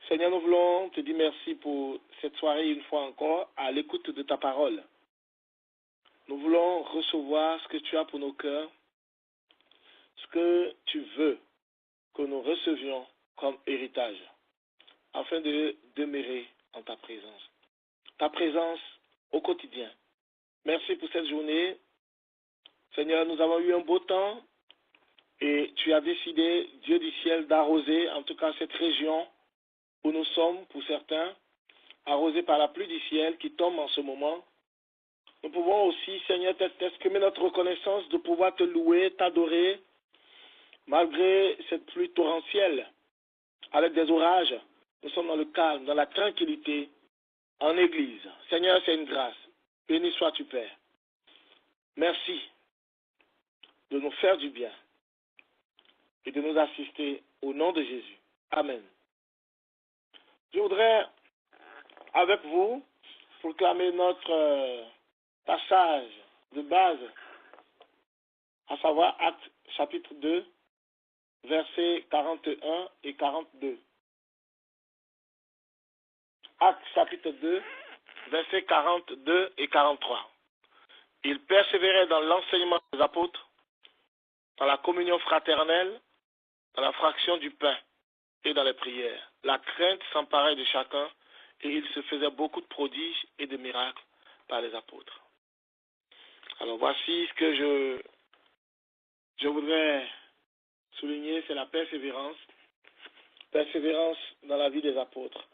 Seigneur, nous voulons te dire merci pour cette soirée une fois encore à l'écoute de ta parole. Nous voulons recevoir ce que tu as pour nos cœurs, ce que tu veux que nous recevions comme héritage, afin de demeurer en ta présence. Ta présence au quotidien. Merci pour cette journée. Seigneur, nous avons eu un beau temps et tu as décidé, Dieu du ciel, d'arroser en tout cas cette région où nous sommes, pour certains, arrosés par la pluie du ciel qui tombe en ce moment. Nous pouvons aussi, Seigneur, t'exprimer notre reconnaissance de pouvoir te louer, t'adorer, malgré cette pluie torrentielle, avec des orages. Nous sommes dans le calme, dans la tranquillité, en Église. Seigneur, c'est une grâce. Béni sois-tu, Père. Merci de nous faire du bien et de nous assister au nom de Jésus. Amen. Je voudrais, avec vous, proclamer notre passage de base, à savoir Actes chapitre 2, versets 41 et 42. Actes chapitre 2, versets 42 et 43. Ils persévéraient dans l'enseignement des apôtres, dans la communion fraternelle, dans la fraction du pain et dans les prières. La crainte s'emparait de chacun et il se faisait beaucoup de prodiges et de miracles par les apôtres. Alors voici ce que je voudrais souligner, c'est la persévérance. Persévérance dans la vie des apôtres.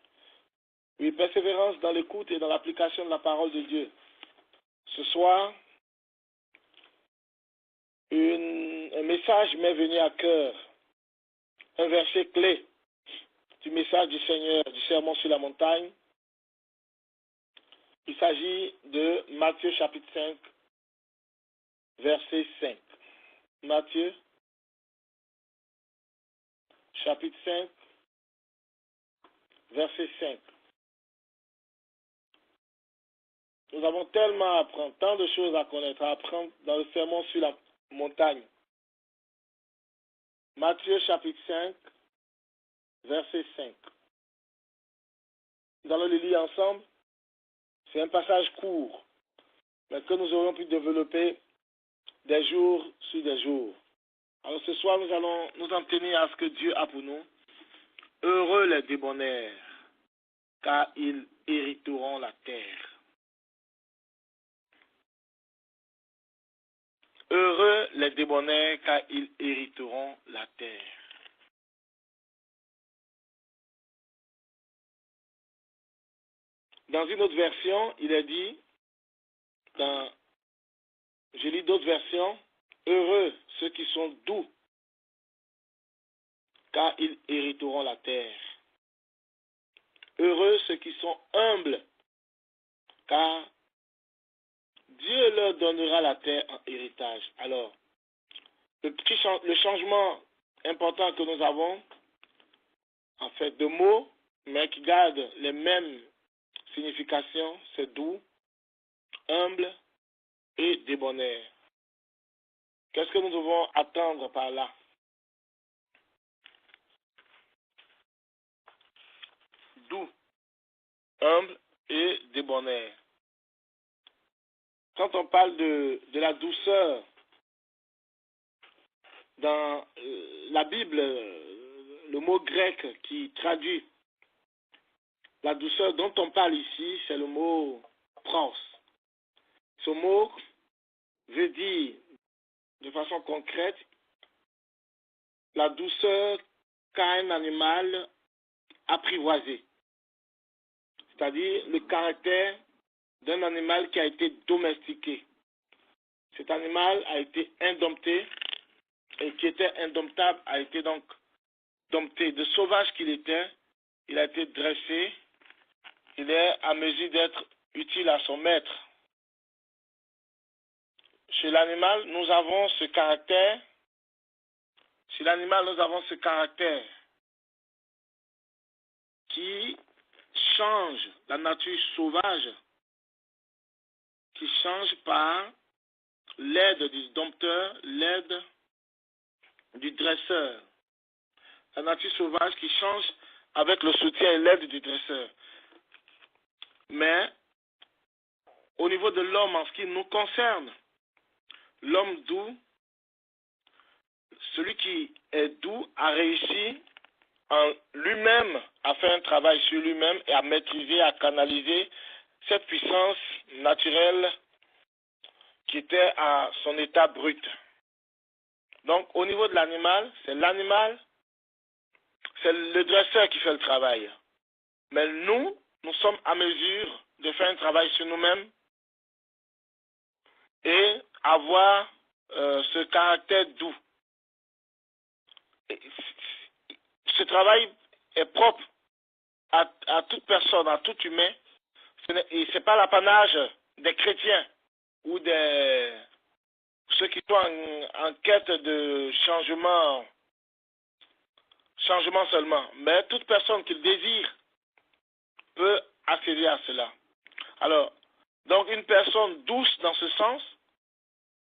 Oui, persévérance dans l'écoute et dans l'application de la parole de Dieu. Ce soir, un message m'est venu à cœur. Un verset clé du message du Seigneur, du sermon sur la montagne. Il s'agit de Matthieu chapitre 5, verset 5. Matthieu chapitre 5, verset 5. Nous avons tellement à apprendre, tant de choses à connaître, à apprendre dans le sermon sur la montagne. Matthieu chapitre 5, verset 5. Nous allons le lire ensemble. C'est un passage court, mais que nous aurons pu développer des jours sur des jours. Alors ce soir, nous allons nous en tenir à ce que Dieu a pour nous. Heureux les débonnaires, car ils hériteront la terre. Heureux les débonnaires, car ils hériteront la terre. Dans une autre version, il est dit, je lis d'autres versions, heureux ceux qui sont doux, car ils hériteront la terre. Heureux ceux qui sont humbles, car Dieu leur donnera la terre en héritage. Alors, le changement important que nous avons, en fait, de mots, mais qui gardent les mêmes significations, c'est doux, humble et débonnaire. Qu'est-ce que nous devons attendre par là? Doux, humble et débonnaire. Quand on parle de la douceur, dans la Bible, le mot grec qui traduit la douceur dont on parle ici, c'est le mot pros. Ce mot veut dire, de façon concrète, la douceur qu'a un animal apprivoisé. C'est-à-dire le caractère d'un animal qui a été domestiqué. Cet animal a été indompté et qui était indomptable a été donc dompté. De sauvage qu'il était, il a été dressé, il est à mesure d'être utile à son maître. Chez l'animal, nous avons ce caractère. Chez l'animal, nous avons ce caractère qui change la nature sauvage, qui change par l'aide du dompteur, l'aide du dresseur. La nature sauvage qui change avec le soutien et l'aide du dresseur. Mais au niveau de l'homme, en ce qui nous concerne, l'homme doux, celui qui est doux a réussi en lui-même à faire un travail sur lui-même et à maîtriser, à canaliser cette puissance naturelle qui était à son état brut. Donc, au niveau de l'animal, c'est le dresseur qui fait le travail. Mais nous sommes à mesure de faire un travail sur nous-mêmes et avoir ce caractère doux. Et ce travail est propre à toute personne, à tout humain. Et ce n'est pas l'apanage des chrétiens ou des ceux qui sont en quête de changement seulement. Mais toute personne qui le désire peut accéder à cela. Alors, donc une personne douce dans ce sens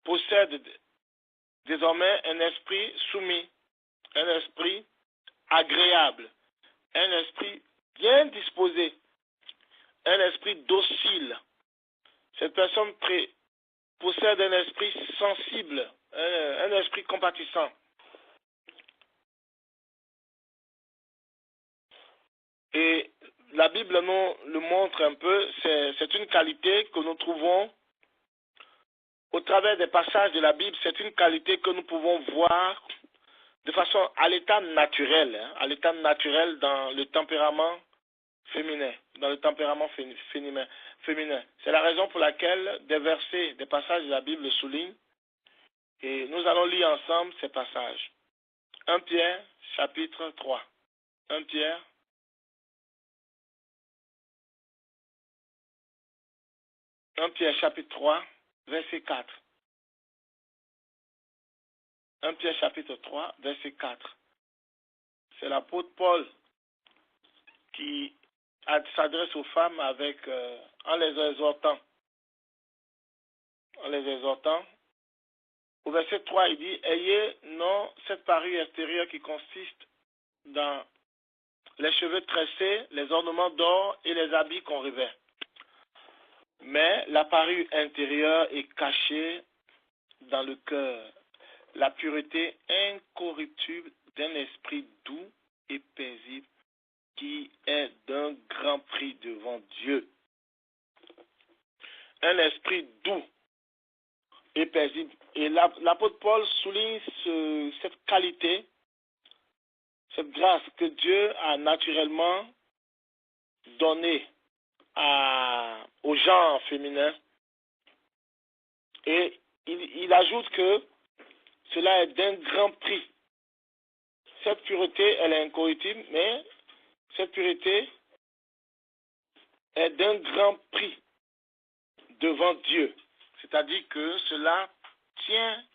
possède désormais un esprit soumis, un esprit agréable, un esprit bien disposé, un esprit docile. Cette personne possède un esprit sensible, un esprit compatissant. Et la Bible nous le montre un peu, c'est une qualité que nous trouvons au travers des passages de la Bible, c'est une qualité que nous pouvons voir de façon à l'état naturel, à l'état naturel dans le tempérament féminin, féminin. C'est la raison pour laquelle des versets, des passages de la Bible le soulignent et nous allons lire ensemble ces passages. 1 Pierre, chapitre 3. 1 Pierre, chapitre 3, verset 4. 1 Pierre, chapitre 3, verset 4. C'est l'apôtre Paul qui s'adresse aux femmes en les exhortant. Au verset 3, il dit, ayez non cette parure extérieure qui consiste dans les cheveux tressés, les ornements d'or et les habits qu'on revêt. Mais la parure intérieure est cachée dans le cœur, la pureté incorruptible d'un esprit doux et paisible qui est d'un grand prix devant Dieu. Un esprit doux et paisible. Et l'apôtre Paul souligne cette qualité, cette grâce que Dieu a naturellement donnée au genre féminin. Et il ajoute que cela est d'un grand prix. Cette pureté, elle est incorruptible, mais cette pureté est d'un grand prix devant Dieu. C'est-à-dire que cela tient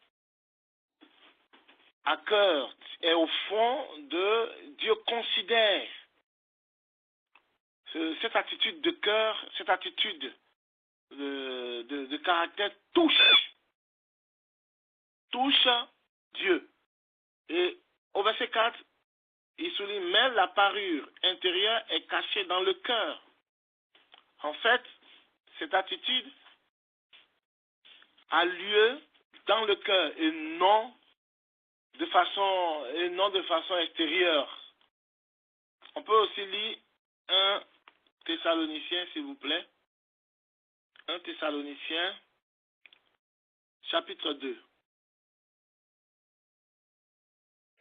à cœur et au fond de Dieu considère cette attitude de cœur, cette attitude de caractère touche Dieu. Et au verset 4, il souligne, mais la parure intérieure est cachée dans le cœur. En fait, cette attitude a lieu dans le cœur et non de façon extérieure. On peut aussi lire 1 Thessaloniciens, s'il vous plaît. 1 Thessaloniciens, chapitre 2.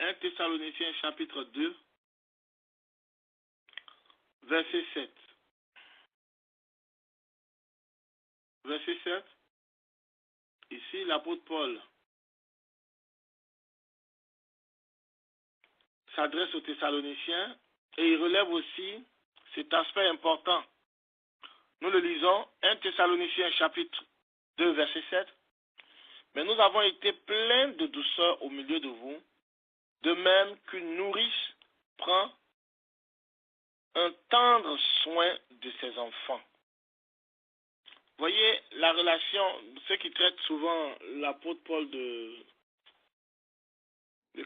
1 Thessaloniciens, chapitre 2, verset 7. Verset 7. Ici, l'apôtre Paul s'adresse aux Thessaloniciens et il relève aussi cet aspect important. Nous le lisons, 1 Thessaloniciens chapitre 2, verset 7. Mais nous avons été pleins de douceur au milieu de vous, de même qu'une nourrice prend un tendre soin de ses enfants. Voyez la relation, ceux qui traitent souvent l'apôtre Paul de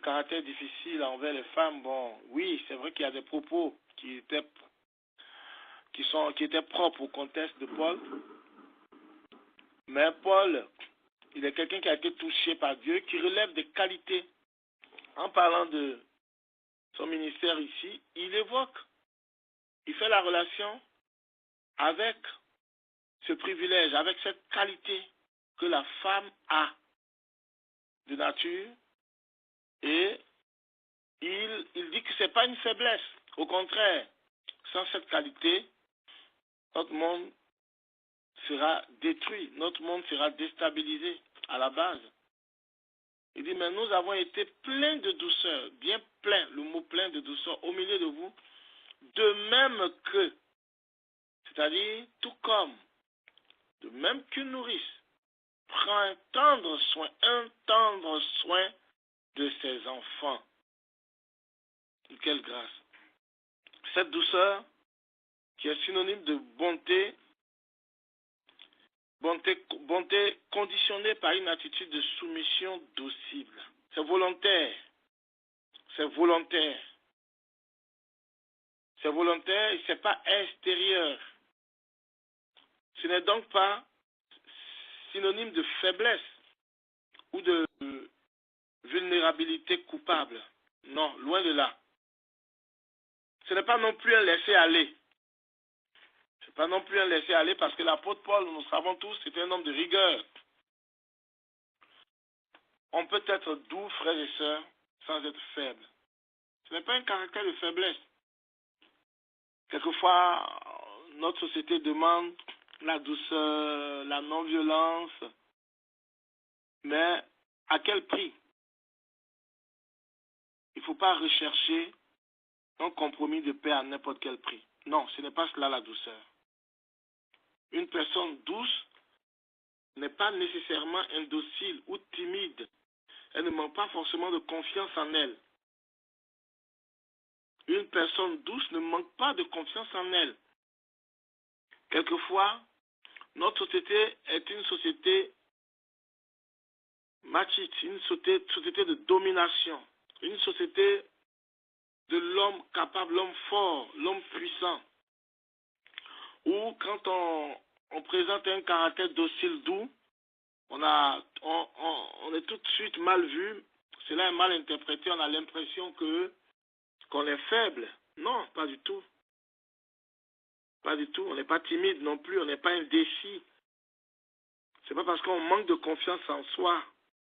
caractère difficile envers les femmes, bon, oui, c'est vrai qu'il y a des propos qui étaient propres au contexte de Paul. Mais Paul, il est quelqu'un qui a été touché par Dieu, qui relève des qualités. En parlant de son ministère ici, il évoque, il fait la relation avec ce privilège, avec cette qualité que la femme a de nature, et il dit que ce n'est pas une faiblesse. Au contraire, sans cette qualité, notre monde sera détruit, notre monde sera déstabilisé à la base. Il dit, mais nous avons été pleins de douceur, bien plein, le mot plein de douceur, au milieu de vous, de même que, c'est-à-dire tout comme, de même qu'une nourrice prend un tendre soin de ses enfants. Quelle grâce. Cette douceur, qui est synonyme de bonté conditionnée par une attitude de soumission docible. C'est volontaire. C'est volontaire. C'est volontaire et ce n'est pas extérieur. Ce n'est donc pas synonyme de faiblesse ou de vulnérabilité coupable. Non, loin de là. Ce n'est pas non plus un laisser-aller. Ce n'est pas non plus un laisser-aller parce que l'apôtre Paul, nous savons tous, c'était un homme de rigueur. On peut être doux, frères et sœurs, sans être faible. Ce n'est pas un caractère de faiblesse. Quelquefois, notre société demande la douceur, la non-violence, mais à quel prix? Il ne faut pas rechercher un compromis de paix à n'importe quel prix. Non, ce n'est pas cela la douceur. Une personne douce n'est pas nécessairement indocile ou timide. Elle ne manque pas forcément de confiance en elle. Une personne douce ne manque pas de confiance en elle. Quelquefois, notre société est une société machiste, une société de domination, une société de l'homme capable, l'homme fort, l'homme puissant. Ou quand on présente un caractère docile, doux, on est tout de suite mal vu, cela est mal interprété, on a l'impression qu'on est faible. Non, pas du tout. Pas du tout. On n'est pas timide non plus, on n'est pas indécis. Ce n'est pas parce qu'on manque de confiance en soi.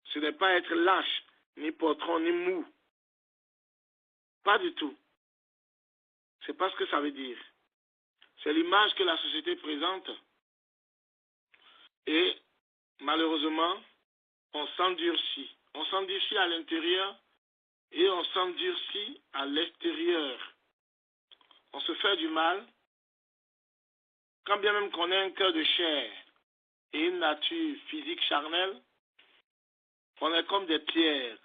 Ce n'est pas être lâche, ni poltron, ni mou. Pas du tout. C'est pas ce que ça veut dire. C'est l'image que la société présente. Et malheureusement, on s'endurcit. On s'endurcit à l'intérieur et on s'endurcit à l'extérieur. On se fait du mal, quand bien même qu'on ait un cœur de chair et une nature physique charnelle, on est comme des pierres.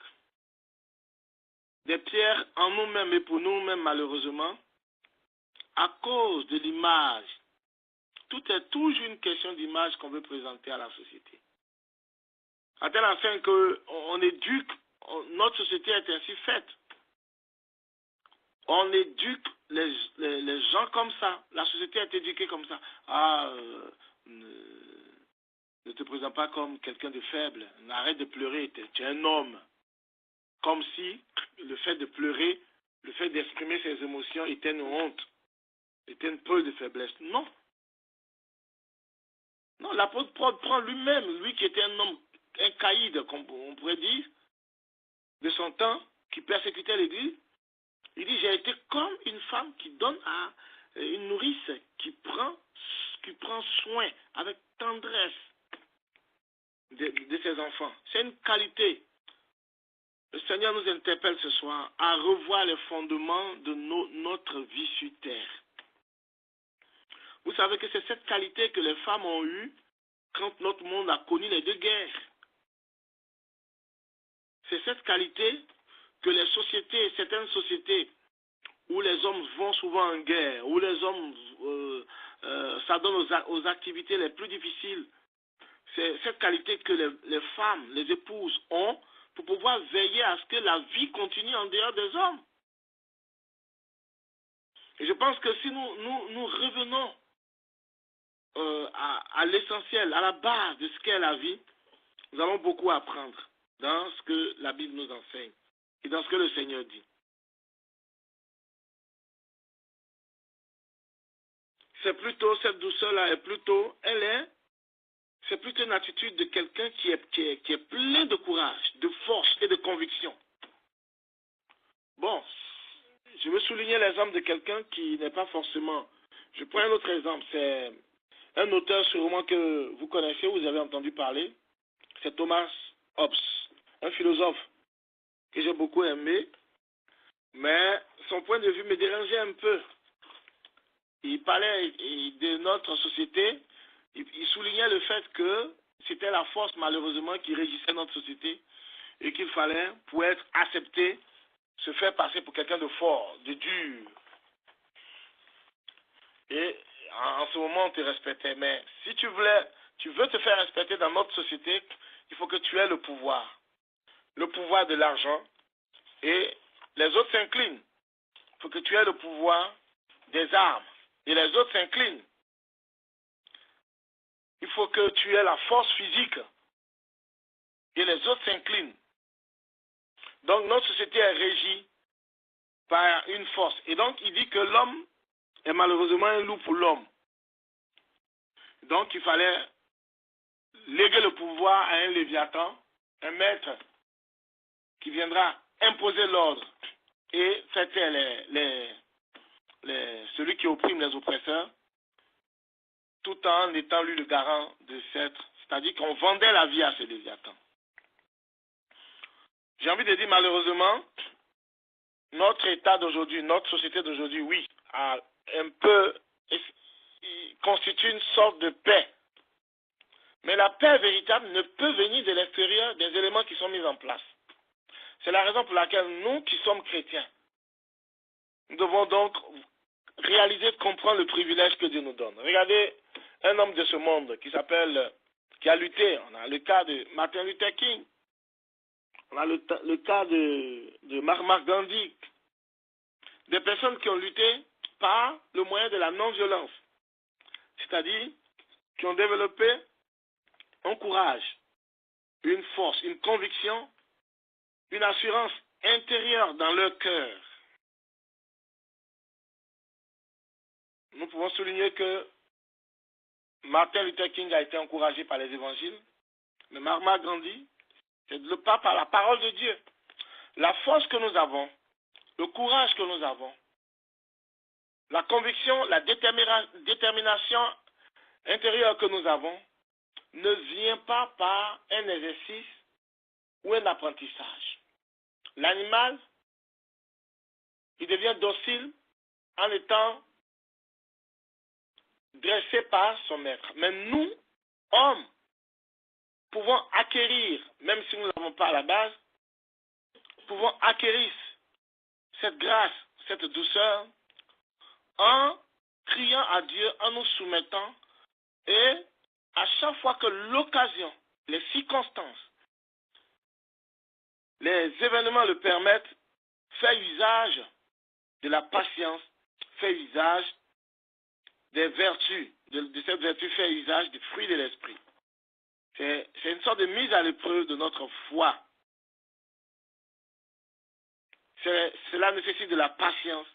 Des pierres en nous-mêmes et pour nous-mêmes malheureusement, à cause de l'image. Tout est toujours une question d'image qu'on veut présenter à la société. À telle fin qu'on éduque, notre société est ainsi faite. On éduque les gens comme ça. La société est éduquée comme ça. Ne te présente pas comme quelqu'un de faible. Arrête de pleurer. Tu es un homme. Comme si le fait de pleurer, le fait d'exprimer ses émotions était une honte, était une preuve de faiblesse. Non. Non, l'apôtre Paul prend lui-même, lui qui était un homme, un caïd, comme on pourrait dire, de son temps, qui persécutait l'Église. Il dit, j'ai été comme une femme qui donne à une nourrice, qui prend soin avec tendresse de ses enfants. C'est une qualité. Le Seigneur nous interpelle ce soir à revoir les fondements de notre vie sur terre. Vous savez que c'est cette qualité que les femmes ont eue quand notre monde a connu les deux guerres. C'est cette qualité que les sociétés, certaines sociétés, où les hommes vont souvent en guerre, où les hommes s'adonnent aux activités les plus difficiles, c'est cette qualité que les femmes, les épouses ont pour pouvoir veiller à ce que la vie continue en dehors des hommes. Et je pense que si nous revenons à l'essentiel, à la base de ce qu'est la vie, nous allons beaucoup apprendre dans ce que la Bible nous enseigne et dans ce que le Seigneur dit. C'est plutôt, cette douceur-là c'est plutôt une attitude de quelqu'un qui est plein de courage, de force et de conviction. Bon, je veux souligner l'exemple de quelqu'un qui n'est pas forcément... Je prends un autre exemple, c'est un auteur sûrement que vous connaissez, vous avez entendu parler, c'est Thomas Hobbes, un philosophe que j'ai beaucoup aimé, mais son point de vue me dérangeait un peu. Il parlait de notre société, il soulignait le fait que c'était la force malheureusement qui régissait notre société et qu'il fallait, pour être accepté, se faire passer pour quelqu'un de fort, de dur. Et en ce moment, on te respectait. Mais si tu veux te faire respecter dans notre société, il faut que tu aies le pouvoir de l'argent, et les autres s'inclinent. Il faut que tu aies le pouvoir des armes, et les autres s'inclinent. Il faut que tu aies la force physique, et les autres s'inclinent. Donc notre société est régie par une force. Et donc il dit que l'homme est malheureusement un loup pour l'homme. Donc il fallait léguer le pouvoir à un léviathan, un maître qui viendra imposer l'ordre et faire taire celui qui opprime les oppresseurs, tout en étant lui le garant de c'est-à-dire qu'on vendait la vie à ce léviathan. J'ai envie de dire malheureusement, notre état d'aujourd'hui, notre société d'aujourd'hui, oui, a un peu constitue une sorte de paix. Mais la paix véritable ne peut venir de l'extérieur des éléments qui sont mis en place. C'est la raison pour laquelle nous qui sommes chrétiens, nous devons donc réaliser, comprendre le privilège que Dieu nous donne. Regardez un homme de ce monde qui a lutté. On a le cas de Martin Luther King. On a le cas de Mahatma Gandhi. Des personnes qui ont lutté par le moyen de la non-violence. C'est-à-dire qui ont développé un courage, une force, une conviction, une assurance intérieure dans leur cœur. Nous pouvons souligner que Martin Luther King a été encouragé par les évangiles, mais Mahatma Gandhi, c'est le pas par la parole de Dieu. La force que nous avons, le courage que nous avons, la conviction, la détermination intérieure que nous avons, ne vient pas par un exercice ou un apprentissage. L'animal, il devient docile en étant dressé par son maître. Mais nous, hommes, pouvons acquérir, même si nous n'avons pas à la base, pouvons acquérir cette grâce, cette douceur, en criant à Dieu, en nous soumettant, et à chaque fois que l'occasion, les circonstances, les événements le permettent, faire usage de la patience, faire usage des vertus, de cette vertu, faire usage des fruits de l'esprit. C'est une sorte de mise à l'épreuve de notre foi. Cela nécessite de la patience,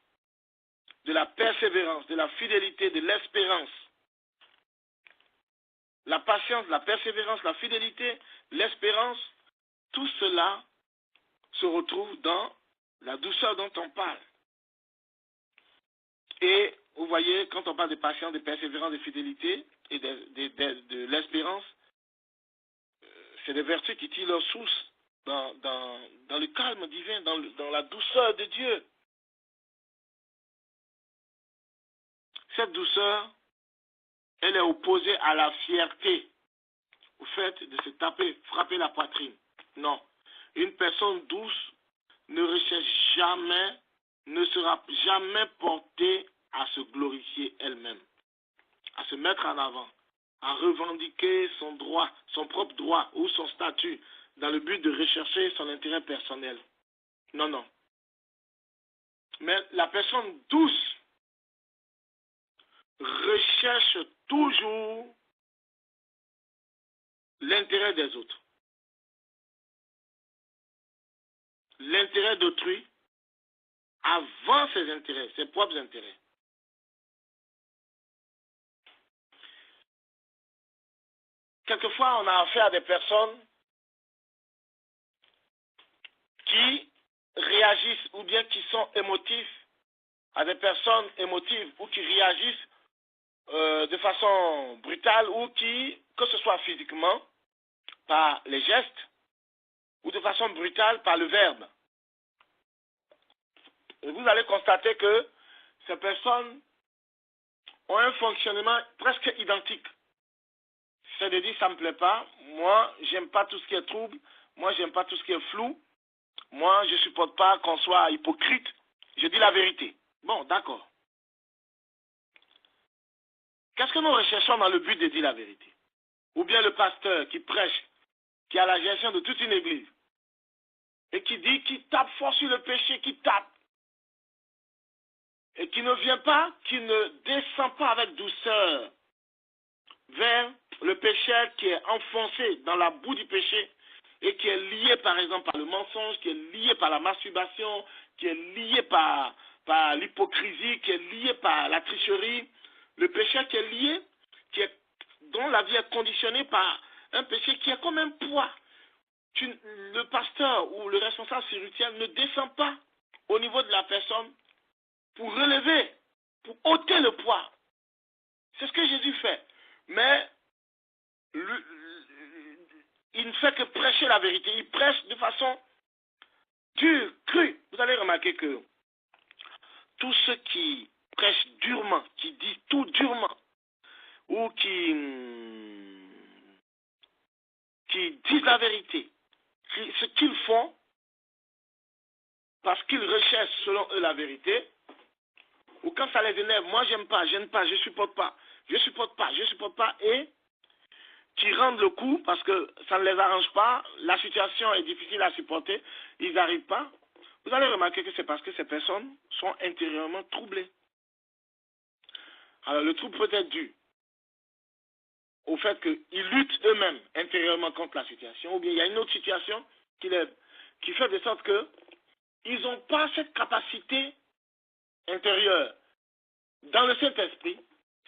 de la persévérance, de la fidélité, de l'espérance. La patience, la persévérance, la fidélité, l'espérance, tout cela se retrouve dans la douceur dont on parle. Et vous voyez, quand on parle de patience, de persévérance, de fidélité et de l'espérance, c'est des vertus qui tirent leur source dans le calme divin, dans la douceur de Dieu. Cette douceur, elle est opposée à la fierté, au fait de se frapper la poitrine. Non. Une personne douce ne recherche jamais, ne sera jamais portée à se glorifier elle-même, à se mettre en avant, à revendiquer son droit, son propre droit ou son statut. dans le but de rechercher son intérêt personnel. Non, non. Mais la personne douce recherche toujours l'intérêt des autres. L'intérêt d'autrui avant ses intérêts, ses propres intérêts. Quelquefois, on a affaire à des personnes qui réagissent ou bien qui sont émotifs, à des personnes émotives ou qui réagissent de façon brutale ou qui, que ce soit physiquement, par les gestes, ou de façon brutale par le verbe. Et vous allez constater que ces personnes ont un fonctionnement presque identique. C'est de dire, ça ne me plaît pas, moi, j'aime pas tout ce qui est trouble, moi, j'aime pas tout ce qui est flou, moi, je ne supporte pas qu'on soit hypocrite, je dis la vérité. Bon, d'accord. Qu'est-ce que nous recherchons dans le but de dire la vérité? Ou bien le pasteur qui prêche, qui a la gestion de toute une église, et qui dit, qui tape fort sur le péché, qui tape, et qui ne vient pas, qui ne descend pas avec douceur vers le pécheur qui est enfoncé dans la boue du péché et qui est lié par exemple par le mensonge, qui est lié par la masturbation, qui est lié par l'hypocrisie, qui est lié par la tricherie, le péché qui est lié, dont la vie est conditionnée par un péché qui est comme un poids. Le pasteur ou le responsable spirituel ne descend pas au niveau de la personne pour relever, pour ôter le poids. C'est ce que Jésus fait. Mais il ne fait que prêcher la vérité. Il prêche de façon dure, crue. Vous allez remarquer que tous ceux qui prêchent durement, qui disent tout durement, ou qui disent la vérité, ce qu'ils font, parce qu'ils recherchent selon eux la vérité, ou quand ça les énerve, moi j'aime pas, je supporte pas, et qui rendent le coup parce que ça ne les arrange pas, la situation est difficile à supporter, ils n'arrivent pas. Vous allez remarquer que c'est parce que ces personnes sont intérieurement troublées. Alors le trouble peut être dû au fait qu'ils luttent eux-mêmes intérieurement contre la situation, ou bien il y a une autre situation qui fait de sorte qu'ils n'ont pas cette capacité intérieure dans le Saint-Esprit,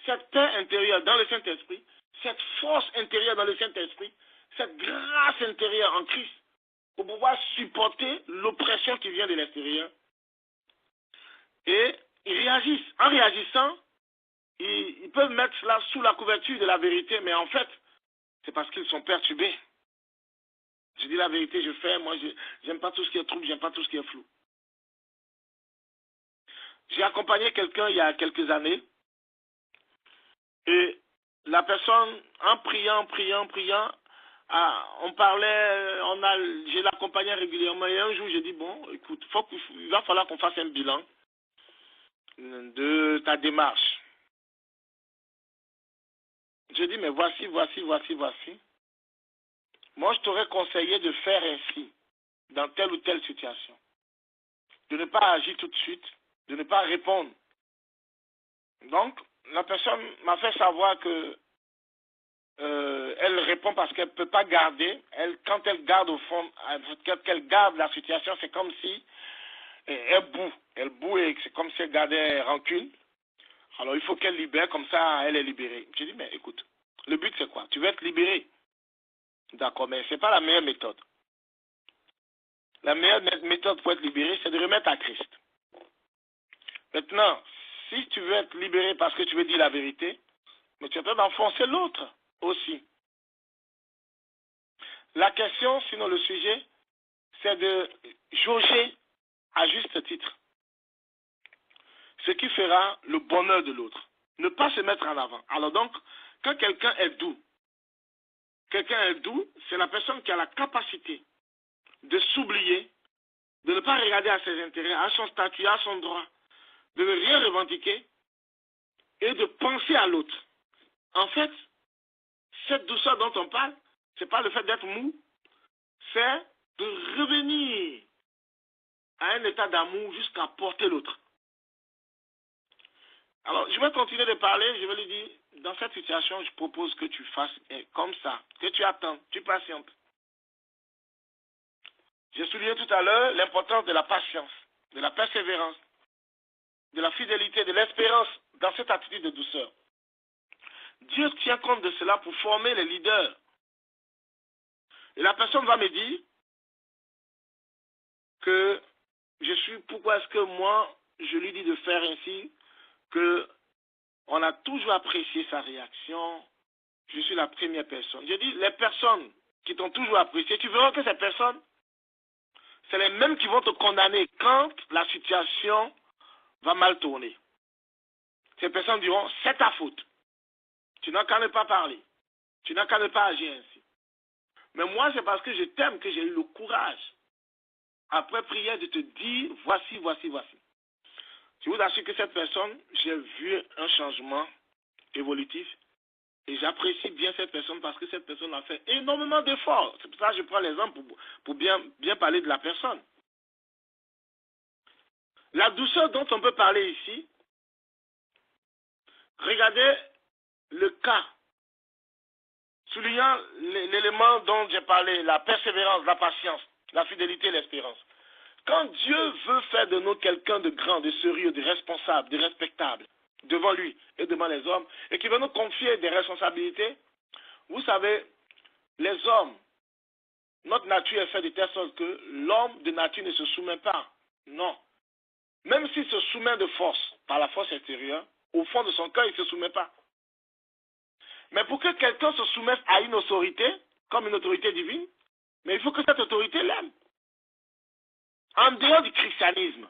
cette paix intérieure dans le Saint-Esprit, cette force intérieure dans le Saint-Esprit, cette grâce intérieure en Christ pour pouvoir supporter l'oppression qui vient de l'extérieur. Et ils réagissent. En réagissant, ils peuvent mettre cela sous la couverture de la vérité, mais en fait, c'est parce qu'ils sont perturbés. Je dis la vérité, je fais, moi, j'aime pas tout ce qui est trouble, j'aime pas tout ce qui est flou. J'ai accompagné quelqu'un il y a quelques années, et la personne, en priant, on parlait, je l'accompagnais régulièrement, et un jour, j'ai dit, bon, écoute, il va falloir qu'on fasse un bilan de ta démarche. J'ai dit, mais voici. Moi, je t'aurais conseillé de faire ainsi, dans telle ou telle situation. De ne pas agir tout de suite, de ne pas répondre. Donc, la personne m'a fait savoir que elle répond parce qu'elle ne peut pas garder. Quand elle garde au fond, qu'elle garde la situation, c'est comme si elle boue et c'est comme si elle gardait rancune. Alors, il faut qu'elle libère, comme ça, elle est libérée. J'ai dit, mais écoute, le but c'est quoi? Tu veux être libéré. D'accord, mais ce n'est pas la meilleure méthode. La meilleure méthode pour être libéré, c'est de remettre à Christ. Maintenant, si tu veux être libéré parce que tu veux dire la vérité, mais tu es peut-être d'enfoncer l'autre aussi. La question, sinon le sujet, c'est de jauger à juste titre ce qui fera le bonheur de l'autre. Ne pas se mettre en avant. Alors donc, quand quelqu'un est doux, c'est la personne qui a la capacité de s'oublier, de ne pas regarder à ses intérêts, à son statut, à son droit, de ne rien revendiquer et de penser à l'autre. En fait, cette douceur dont on parle, ce n'est pas le fait d'être mou, c'est de revenir à un état d'amour jusqu'à porter l'autre. Alors, je vais continuer de parler, je vais lui dire, dans cette situation, je propose que tu fasses comme ça, que tu attends, tu patientes. J'ai souligné tout à l'heure l'importance de la patience, de la persévérance, de la fidélité, de l'espérance dans cette attitude de douceur. Dieu tient compte de cela pour former les leaders. Et la personne va me dire que pourquoi est-ce que moi, je lui dis de faire ainsi, que on a toujours apprécié sa réaction, je suis la première personne. Je dis, les personnes qui t'ont toujours apprécié, tu verras que ces personnes, c'est les mêmes qui vont te condamner quand la situation va mal tourner. Ces personnes diront, c'est ta faute. Tu n'as qu'à ne pas parler. Tu n'as qu'à ne pas agir ainsi. Mais moi, c'est parce que je t'aime que j'ai eu le courage, après prière, de te dire, voici, voici, voici. Je vous assure que cette personne, j'ai vu un changement évolutif et j'apprécie bien cette personne parce que cette personne a fait énormément d'efforts. C'est pour ça que je prends l'exemple pour bien parler de la personne. La douceur dont on peut parler ici, regardez le cas, soulignant l'élément dont j'ai parlé, la persévérance, la patience, la fidélité et l'espérance. Quand Dieu veut faire de nous quelqu'un de grand, de sérieux, de responsable, de respectable, devant lui et devant les hommes, et qui veut nous confier des responsabilités, vous savez, les hommes, notre nature est faite de telle sorte que l'homme de nature ne se soumet pas. Non. Même s'il se soumet de force, par la force extérieure, au fond de son cœur, il ne se soumet pas. Mais pour que quelqu'un se soumette à une autorité, comme une autorité divine, mais il faut que cette autorité l'aime. En dehors du christianisme,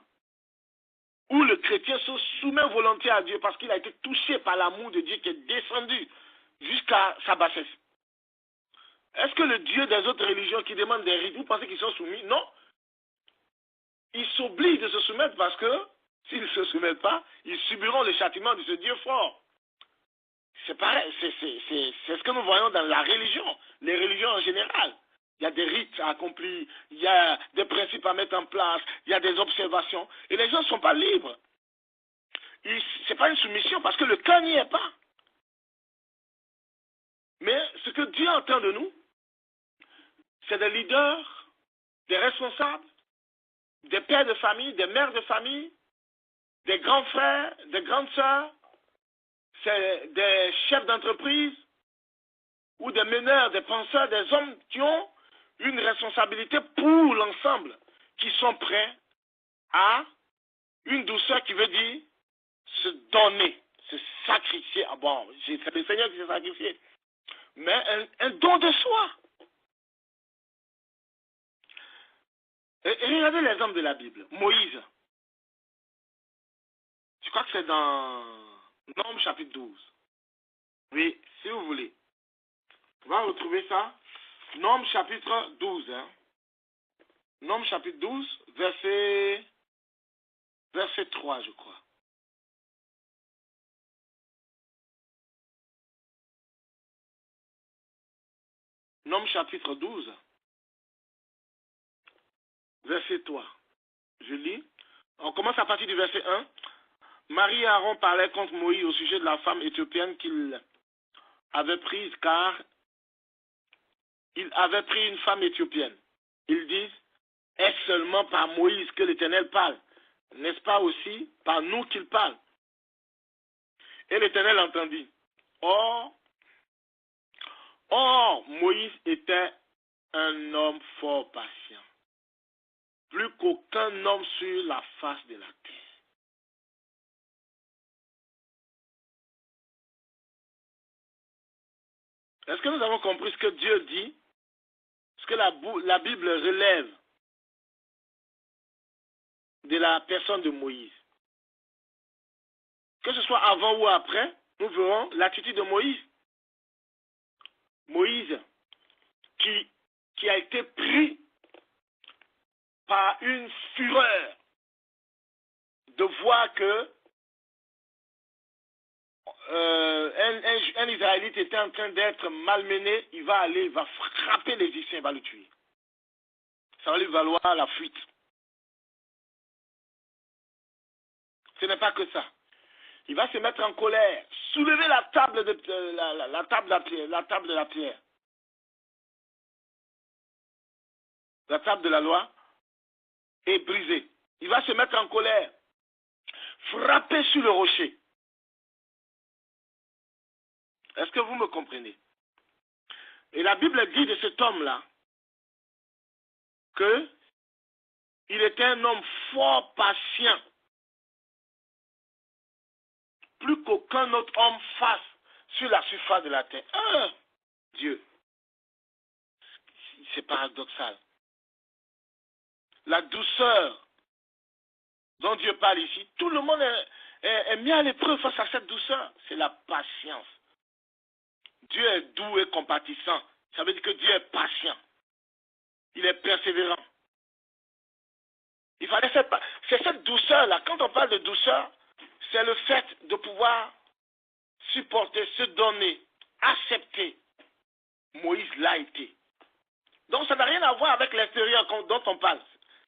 où le chrétien se soumet volontiers à Dieu parce qu'il a été touché par l'amour de Dieu qui est descendu jusqu'à sa bassesse. Est-ce que le Dieu des autres religions qui demandent des rites, vous pensez qu'ils sont soumis? Non. Ils s'obligent de se soumettre parce que s'ils ne se soumettent pas, ils subiront le châtiment de ce Dieu fort. C'est pareil, c'est ce que nous voyons dans la religion, les religions en général. Il y a des rites à accomplir, il y a des principes à mettre en place, il y a des observations, et les gens ne sont pas libres. Ce n'est pas une soumission parce que le cœur n'y est pas. Mais ce que Dieu entend de nous, c'est des leaders, des responsables, des pères de famille, des mères de famille, des grands frères, des grandes sœurs, c'est des chefs d'entreprise ou des meneurs, des penseurs, des hommes qui ont une responsabilité pour l'ensemble, qui sont prêts à une douceur qui veut dire se donner, se sacrifier. Ah bon, c'est le Seigneur qui s'est sacrifié. Mais un don de soi. Et regardez l'exemple de la Bible. Moïse. Je crois que c'est dans Nombres chapitre 12. Oui, si vous voulez. On va retrouver ça. Nombres chapitre 12. Hein. Nombres chapitre 12, verset 3, je crois. Nombres chapitre 12, verset 3. Je lis. On commence à partir du verset 1. Marie et Aaron parlaient contre Moïse au sujet de la femme éthiopienne qu'il avait prise, car il avait pris une femme éthiopienne. Ils disent, est-ce seulement par Moïse que l'Éternel parle? N'est-ce pas aussi par nous qu'il parle? Et l'Éternel entendit. Or, Moïse était un homme fort patient, plus qu'aucun homme sur la face de la terre. Est-ce que nous avons compris ce que Dieu dit, ce que la Bible relève de la personne de Moïse? Que ce soit avant ou après, nous verrons l'attitude de Moïse. Moïse qui a été pris par une fureur de voir que un Israélite était en train d'être malmené, il va frapper l'Égyptien, il va le tuer. ça va lui valoir la fuite. Ce n'est pas que ça. Il va se mettre en colère, soulever la table de la table de la pierre. La table de la loi est brisée. Il va se mettre en colère, frapper sur le rocher. Est-ce que vous me comprenez? Et la Bible dit de cet homme-là que il était un homme fort patient, plus qu'aucun autre homme fasse sur la surface de la terre. Dieu, c'est paradoxal. La douceur dont Dieu parle ici, tout le monde est mis à l'épreuve face à cette douceur. C'est la patience. Dieu est doux et compatissant. Ça veut dire que Dieu est patient. Il est persévérant. Il fallait faire. C'est cette douceur-là. Quand on parle de douceur, c'est le fait de pouvoir supporter, se donner, accepter. Moïse l'a été. Donc ça n'a rien à voir avec l'extérieur dont on parle.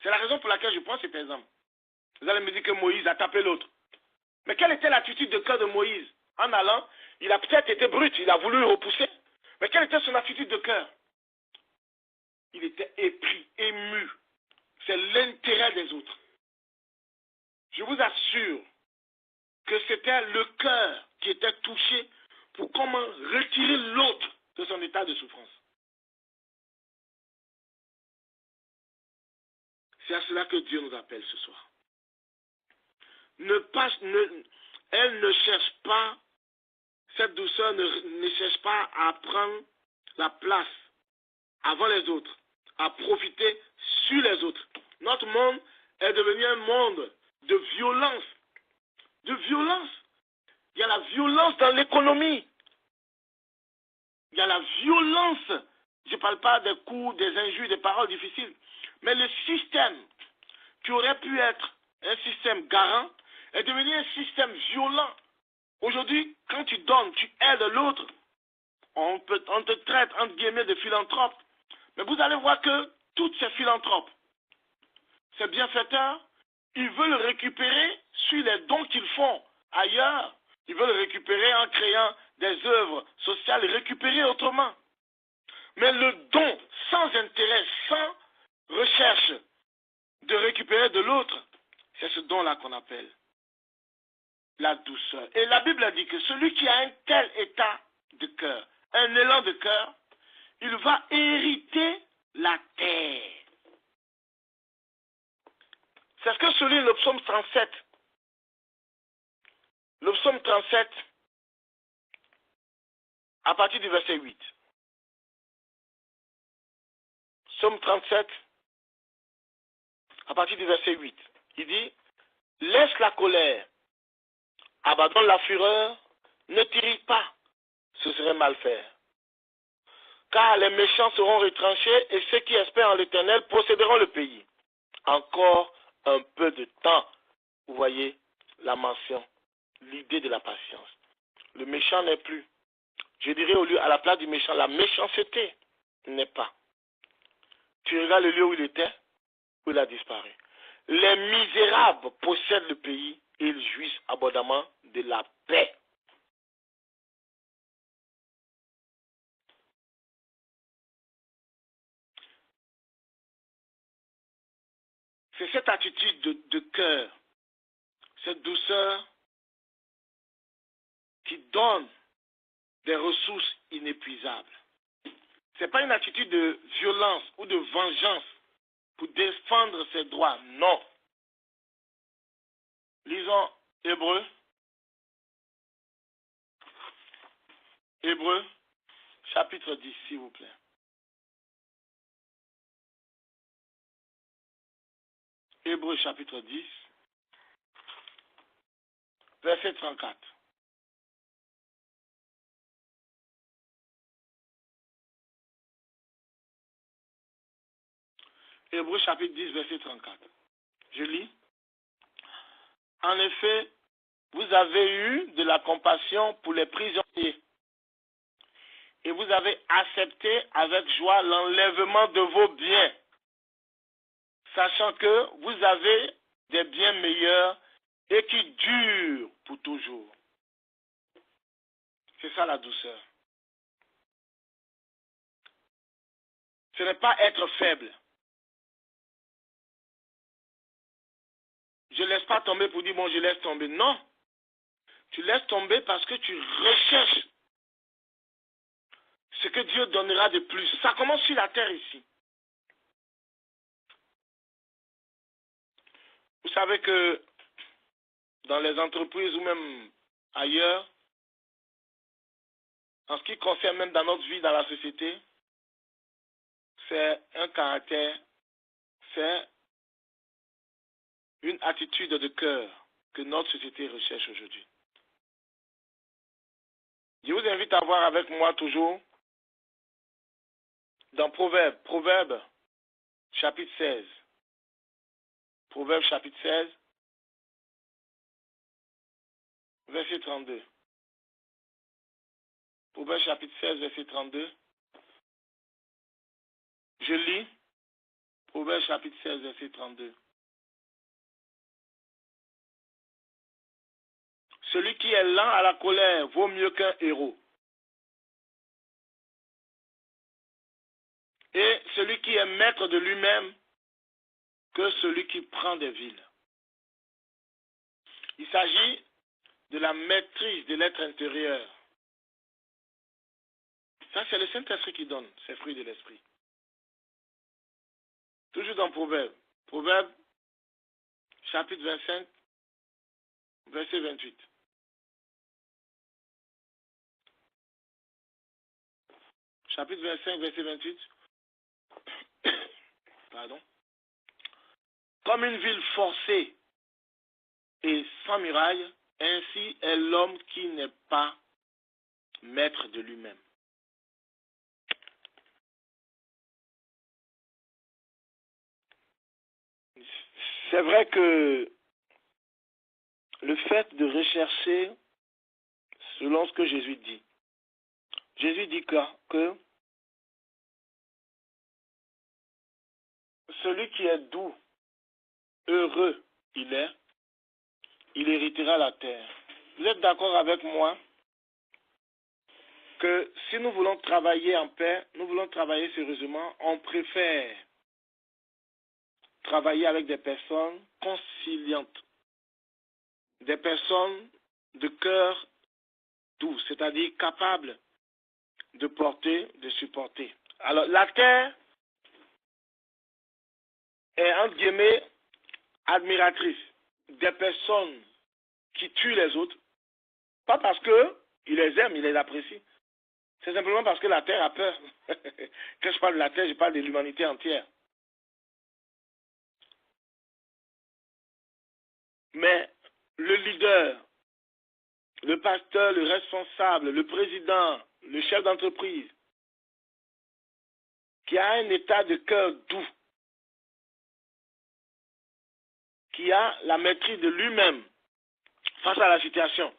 C'est la raison pour laquelle je prends cet exemple. Vous allez me dire que Moïse a tapé l'autre. Mais quelle était l'attitude de cœur de Moïse? En allant, il a peut-être été brut, il a voulu repousser. Mais quelle était son attitude de cœur? Il était épris, ému. C'est l'intérêt des autres. Je vous assure que c'était le cœur qui était touché pour comment retirer l'autre de son état de souffrance. C'est à cela que Dieu nous appelle ce soir. Elle ne cherche pas, cette douceur ne cherche pas à prendre la place avant les autres, à profiter sur les autres. Notre monde est devenu un monde de violence. De violence. Il y a la violence dans l'économie. Il y a la violence. Je ne parle pas des coups, des injures, des paroles difficiles. Mais le système qui aurait pu être un système garant est devenu un système violent. Aujourd'hui, quand tu donnes, tu aides l'autre, on te traite, entre guillemets, de philanthrope. Mais vous allez voir que tous ces philanthropes, ces bienfaiteurs, ils veulent récupérer sur les dons qu'ils font ailleurs. Ils veulent récupérer en créant des œuvres sociales, récupérer autrement. Mais le don, sans intérêt, sans recherche de récupérer de l'autre, c'est ce don-là qu'on appelle la douceur. Et la Bible a dit que celui qui a un tel état de cœur, un élan de cœur, il va hériter la terre. C'est ce que souligne le psaume 37. Le psaume 37, à partir du verset 8. Psaume 37, à partir du verset 8. Il dit, laisse la colère, abandonne la fureur, ne t'irrite pas, ce serait mal faire. Car les méchants seront retranchés et ceux qui espèrent en l'Éternel posséderont le pays. Encore un peu de temps. Vous voyez la mention, l'idée de la patience. Le méchant n'est plus. Je dirais au lieu, à la place du méchant, la méchanceté n'est pas. Tu regardes le lieu où il était, où il a disparu. Les misérables possèdent le pays et ils jouissent abondamment de la paix. C'est cette attitude de cœur, cette douceur qui donne des ressources inépuisables. Ce n'est pas une attitude de violence ou de vengeance pour défendre ses droits, non. Lisons Hébreux. Hébreux, chapitre 10, s'il vous plaît. Hébreux, chapitre 10, verset 34. Hébreux, chapitre 10, verset 34. Je lis. En effet, vous avez eu de la compassion pour les prisonniers et vous avez accepté avec joie l'enlèvement de vos biens. sachant que vous avez des biens meilleurs et qui durent pour toujours. C'est ça la douceur. Ce n'est pas être faible. Je ne laisse pas tomber pour dire, bon, je laisse tomber. Non. Tu laisses tomber parce que tu recherches ce que Dieu donnera de plus. Ça commence sur la terre ici. Vous savez que dans les entreprises ou même ailleurs, en ce qui concerne même dans notre vie, dans la société, c'est un caractère, c'est une attitude de cœur que notre société recherche aujourd'hui. Je vous invite à voir avec moi toujours dans Proverbe chapitre 16. Proverbe chapitre 16, verset 32. Proverbe chapitre 16, verset 32. Je lis Proverbe chapitre 16, verset 32. Celui qui est lent à la colère vaut mieux qu'un héros. Et celui qui est maître de lui-même que celui qui prend des villes. Il s'agit de la maîtrise de l'être intérieur. Ça, c'est le Saint-Esprit qui donne ces fruits de l'Esprit. Toujours dans Proverbe. Proverbe, chapitre 25, verset 28. Chapitre 25, verset 28. Pardon. Comme une ville forcée et sans muraille, ainsi est l'homme qui n'est pas maître de lui-même. C'est vrai que le fait de rechercher selon ce que Jésus dit que celui qui est doux, heureux il héritera la terre. Vous êtes d'accord avec moi que si nous voulons travailler en paix, nous voulons travailler sérieusement, on préfère travailler avec des personnes conciliantes, des personnes de cœur doux, c'est-à-dire capables de porter, de supporter. Alors, la terre est, entre guillemets, admiratrice des personnes qui tuent les autres, pas parce qu'ils les aiment, ils les apprécient. C'est simplement parce que la terre a peur. Quand je parle de la terre, je parle de l'humanité entière. Mais le leader, le pasteur, le responsable, le président, le chef d'entreprise, qui a un état de cœur doux, qui a la maîtrise de lui-même face à la situation.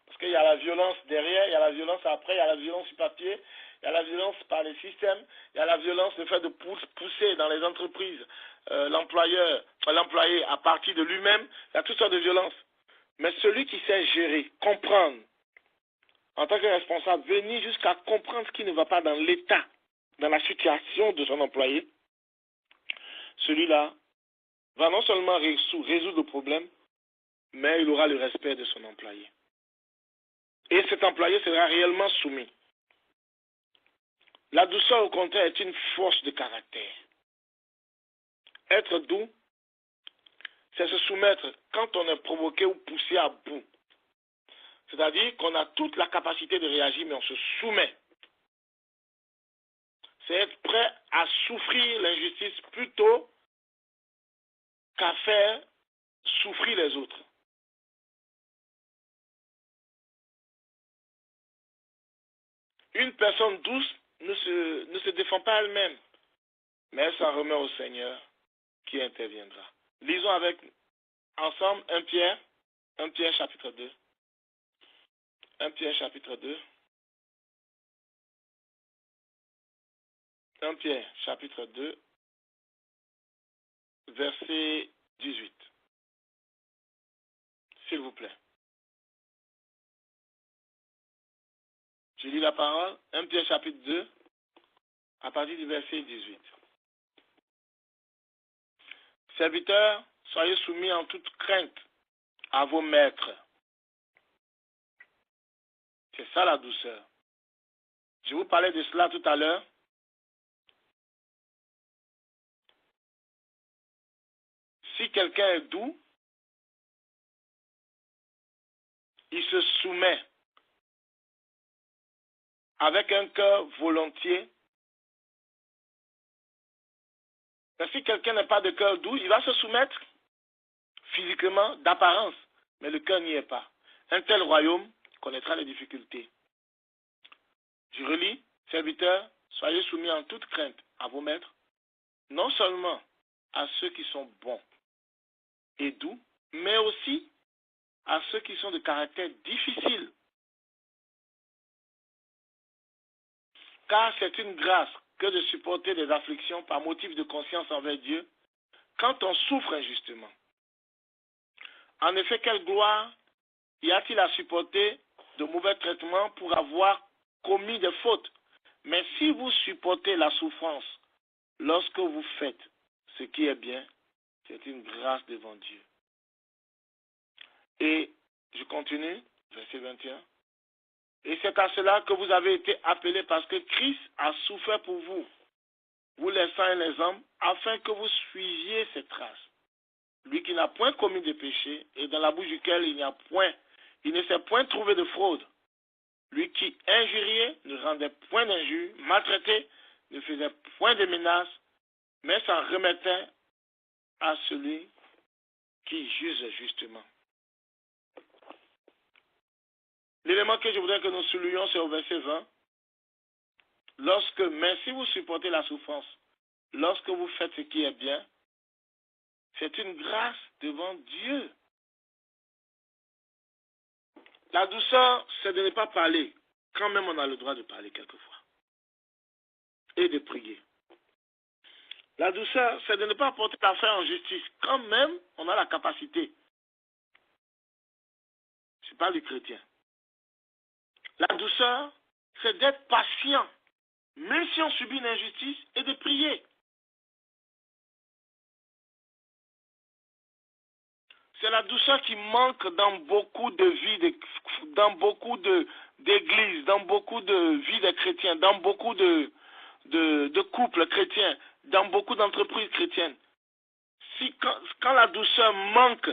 Parce qu'il y a la violence derrière, il y a la violence après, il y a la violence sur papier, il y a la violence par les systèmes, il y a la violence, le fait de pousser dans les entreprises l'employé à partir de lui-même, il y a toutes sortes de violences. Mais celui qui sait gérer, comprendre, en tant que responsable, venir jusqu'à comprendre ce qui ne va pas dans l'état, dans la situation de son employé, celui-là va non seulement résoudre le problème, mais il aura le respect de son employé. Et cet employé sera réellement soumis. La douceur, au contraire, est une force de caractère. Être doux, c'est se soumettre quand on est provoqué ou poussé à bout. C'est-à-dire qu'on a toute la capacité de réagir, mais on se soumet. C'est être prêt à souffrir l'injustice plutôt qu'à faire souffrir les autres. Une personne douce ne se défend pas elle-même, mais elle s'en remet au Seigneur qui interviendra. Lisons ensemble 1 Pierre chapitre 2. 1 Pierre chapitre 2. 1 Pierre chapitre 2, verset 18. S'il vous plaît. Je lis la parole. 1 Pierre chapitre 2, à partir du verset 18. Serviteurs, soyez soumis en toute crainte à vos maîtres. C'est ça la douceur. Je vous parlais de cela tout à l'heure. Si quelqu'un est doux, il se soumet avec un cœur volontiers. Mais si quelqu'un n'a pas de cœur doux, il va se soumettre physiquement, d'apparence, mais le cœur n'y est pas. Un tel royaume connaîtra les difficultés. Je relis, serviteurs, soyez soumis en toute crainte à vos maîtres, non seulement à ceux qui sont bons et doux, mais aussi à ceux qui sont de caractère difficile. Car c'est une grâce que de supporter des afflictions par motif de conscience envers Dieu quand on souffre injustement. En effet, quelle gloire y a-t-il à supporter de mauvais traitements pour avoir commis des fautes? Mais si vous supportez la souffrance lorsque vous faites ce qui est bien, c'est une grâce devant Dieu. Et je continue, verset 21. Et c'est à cela que vous avez été appelés parce que Christ a souffert pour vous, vous les saints et les hommes, afin que vous suiviez ses traces. Lui qui n'a point commis de péché et dans la bouche duquel il ne s'est point trouvé de fraude. Lui qui injuriait ne rendait point d'injure, maltraitait, ne faisait point de menaces, mais s'en remettait à celui qui juge justement. L'élément que je voudrais que nous soulignions, c'est au verset 20. Mais si vous supportez la souffrance, lorsque vous faites ce qui est bien, c'est une grâce devant Dieu. La douceur, c'est de ne pas parler, quand même on a le droit de parler quelquefois, et de prier. La douceur, c'est de ne pas porter l'affaire en justice, quand même on a la capacité. Je parle du chrétien. La douceur, c'est d'être patient, même si on subit une injustice, et de prier. C'est la douceur qui manque dans beaucoup de vies, dans beaucoup d'églises, dans beaucoup de vies des chrétiens, dans beaucoup de couples chrétiens, dans beaucoup d'entreprises chrétiennes. Quand la douceur manque,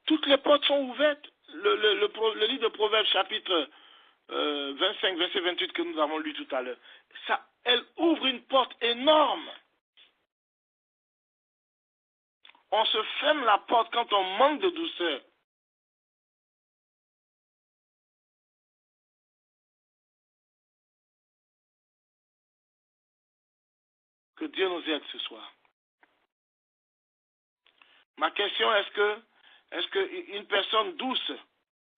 toutes les portes sont ouvertes. Le livre de Proverbes, chapitre 25, verset 28 que nous avons lu tout à l'heure, elle ouvre une porte énorme. On se ferme la porte quand on manque de douceur. Que Dieu nous aide ce soir. Ma question, est-ce qu'une personne douce,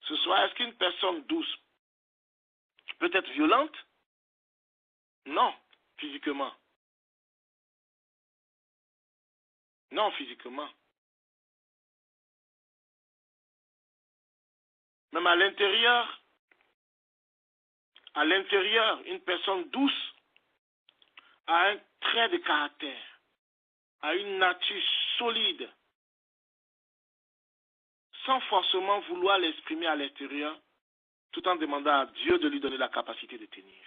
ce soir, est-ce qu'une personne douce peut être violente? Non, physiquement. Non, physiquement. Même à l'intérieur, une personne douce a un trait de caractère, a une nature solide, sans forcément vouloir l'exprimer à l'extérieur, tout en demandant à Dieu de lui donner la capacité de tenir.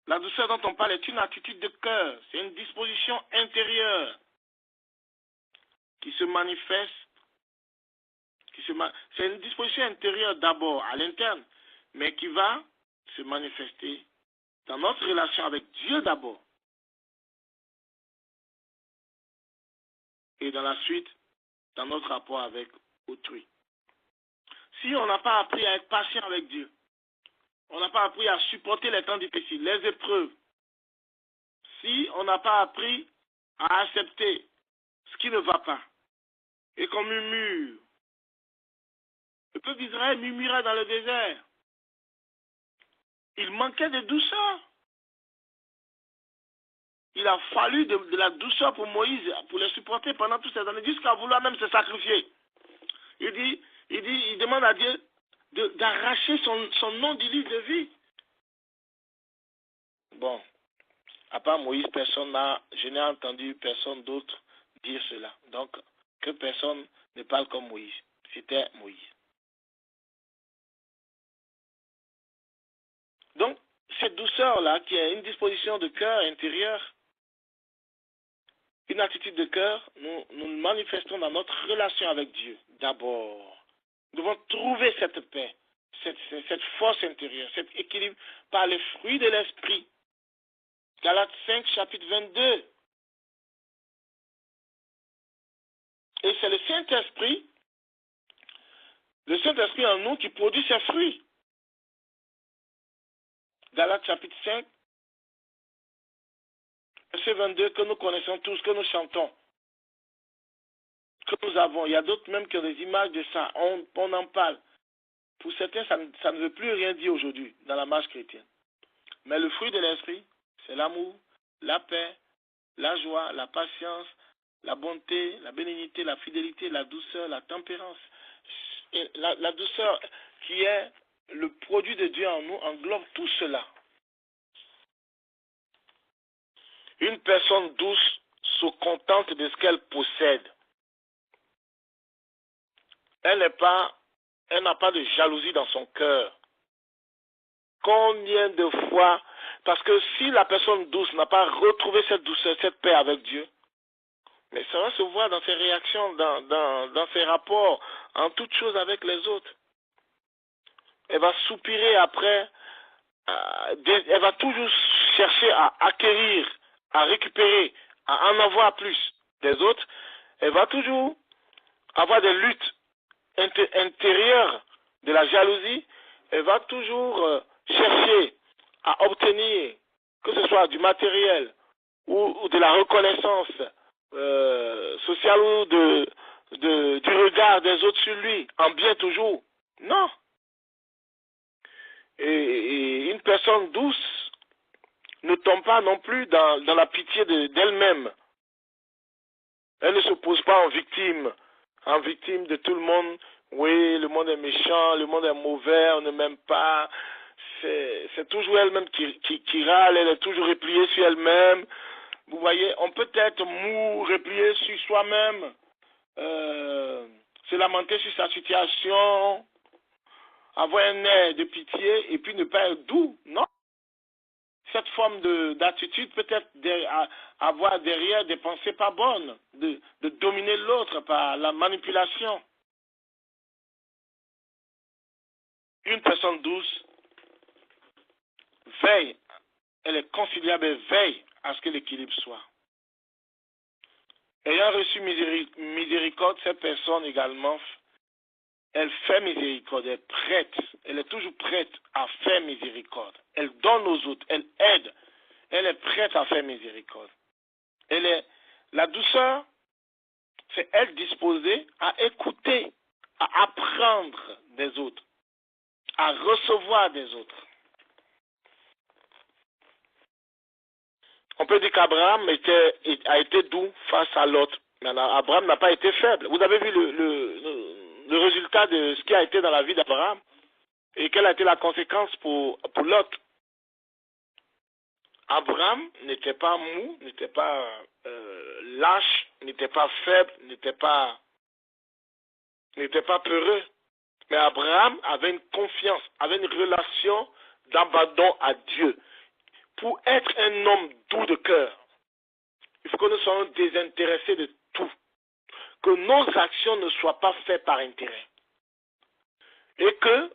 La douceur dont on parle est une attitude de cœur, c'est une disposition intérieure qui se manifeste, c'est une disposition intérieure d'abord à l'interne, mais qui va se manifester dans notre relation avec Dieu d'abord. Et dans la suite, dans notre rapport avec autrui. Si on n'a pas appris à être patient avec Dieu, on n'a pas appris à supporter les temps difficiles, les épreuves, si on n'a pas appris à accepter ce qui ne va pas, et qu'on murmure, le peuple d'Israël murmura dans le désert. Il manquait de douceur. il a fallu de la douceur pour Moïse, pour les supporter pendant toutes ces années, jusqu'à vouloir même se sacrifier. Il demande à Dieu d'arracher son nom du livre de vie. Bon, à part Moïse, je n'ai entendu personne d'autre dire cela. Donc, que personne ne parle comme Moïse. C'était Moïse. Donc, cette douceur-là, qui est une disposition de cœur intérieur, une attitude de cœur, nous le manifestons dans notre relation avec Dieu. D'abord, nous devons trouver cette paix, cette force intérieure, cet équilibre par les fruits de l'esprit. Galates 5, chapitre 22. Et c'est le Saint-Esprit en nous qui produit ses fruits. Galates chapitre 5, verset 22, que nous connaissons tous, que nous chantons, que nous avons. Il y a d'autres même qui ont des images de ça. On en parle. Pour certains, ça ne veut plus rien dire aujourd'hui dans la marche chrétienne. Mais le fruit de l'esprit, c'est l'amour, la paix, la joie, la patience, la bonté, la bénignité, la fidélité, la douceur, la tempérance. Et la douceur qui est le produit de Dieu en nous englobe tout cela. Une personne douce se contente de ce qu'elle possède. Elle n'a pas de jalousie dans son cœur. Combien de fois, parce que si la personne douce n'a pas retrouvé cette douceur, cette paix avec Dieu, mais ça va se voir dans ses réactions, dans ses rapports, en toute chose avec les autres. Elle va soupirer après, elle va toujours chercher à acquérir, à récupérer, à en avoir plus des autres. Elle va toujours avoir des luttes intérieures de la jalousie. Elle va toujours chercher à obtenir, que ce soit du matériel ou de la reconnaissance sociale ou du regard des autres sur lui, en bien toujours. Non. Et une personne douce ne tombe pas non plus dans la pitié d'elle-même. Elle ne se pose pas en victime de tout le monde. Oui, le monde est méchant, le monde est mauvais, on ne m'aime pas. C'est toujours elle-même qui râle, elle est toujours repliée sur elle-même. Vous voyez, on peut être mou, replié sur soi-même, se lamenter sur sa situation, avoir un air de pitié et puis ne pas être doux. Non. Cette forme d'attitude peut être avoir derrière des pensées pas bonnes, de dominer l'autre par la manipulation. Une personne douce veille, elle est conciliable et veille à ce que l'équilibre soit. Ayant reçu miséricorde, cette personne également, elle fait miséricorde, elle est prête, elle est toujours prête à faire miséricorde. Elle donne aux autres, elle aide, elle est prête à faire miséricorde. La douceur, c'est elle disposée à écouter, à apprendre des autres, à recevoir des autres. On peut dire qu'Abraham a été doux face à l'autre. Mais Abraham n'a pas été faible. Vous avez vu le résultat de ce qui a été dans la vie d'Abraham et quelle a été la conséquence pour l'autre. Abraham n'était pas mou, n'était pas lâche, n'était pas faible, n'était pas peureux. Mais Abraham avait une confiance, avait une relation d'abandon à Dieu. Pour être un homme doux de cœur, il faut que nous soyons désintéressés de tout. Que nos actions ne soient pas faites par intérêt. Et que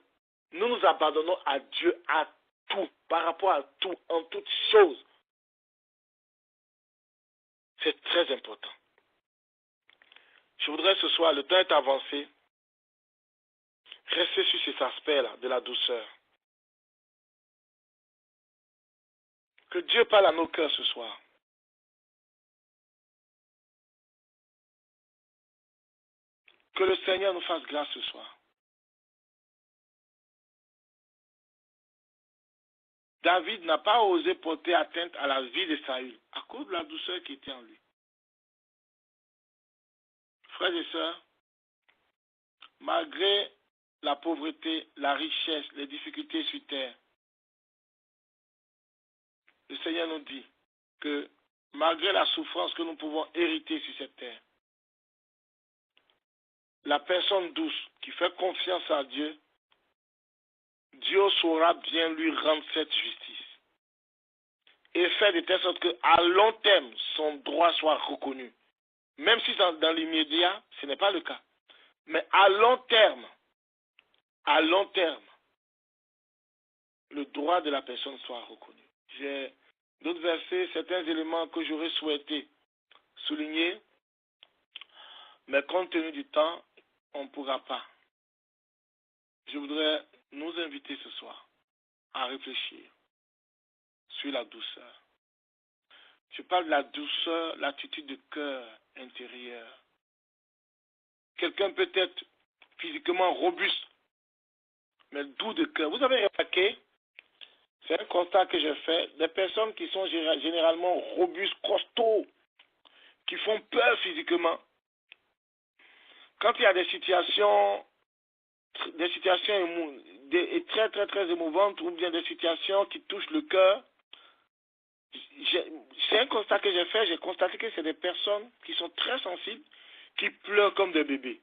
nous nous abandonnons à Dieu à tout, par rapport à tout, en toutes choses. C'est très important. Je voudrais ce soir, le temps est avancé, rester sur cet aspect-là de la douceur. Que Dieu parle à nos cœurs ce soir. Que le Seigneur nous fasse grâce ce soir. David n'a pas osé porter atteinte à la vie de Saül à cause de la douceur qui était en lui. Frères et sœurs, malgré la pauvreté, la richesse, les difficultés sur terre, le Seigneur nous dit que malgré la souffrance que nous pouvons hériter sur cette terre, la personne douce qui fait confiance à Dieu, Dieu saura bien lui rendre cette justice et faire de telle sorte qu'à long terme, son droit soit reconnu. Même si dans l'immédiat, ce n'est pas le cas. Mais à long terme, le droit de la personne soit reconnu. J'ai d'autres versets, certains éléments que j'aurais souhaité souligner, mais compte tenu du temps, on ne pourra pas. Je voudrais nous inviter ce soir à réfléchir sur la douceur. Je parle de la douceur, l'attitude de cœur intérieur. Quelqu'un peut être physiquement robuste, mais doux de cœur. Vous avez remarqué, c'est un constat que j'ai fait, des personnes qui sont généralement robustes, costauds, qui font peur physiquement. Quand il y a des situations très très très émouvantes ou bien des situations qui touchent le cœur, c'est un constat que j'ai fait, j'ai constaté que c'est des personnes qui sont très sensibles, qui pleurent comme des bébés.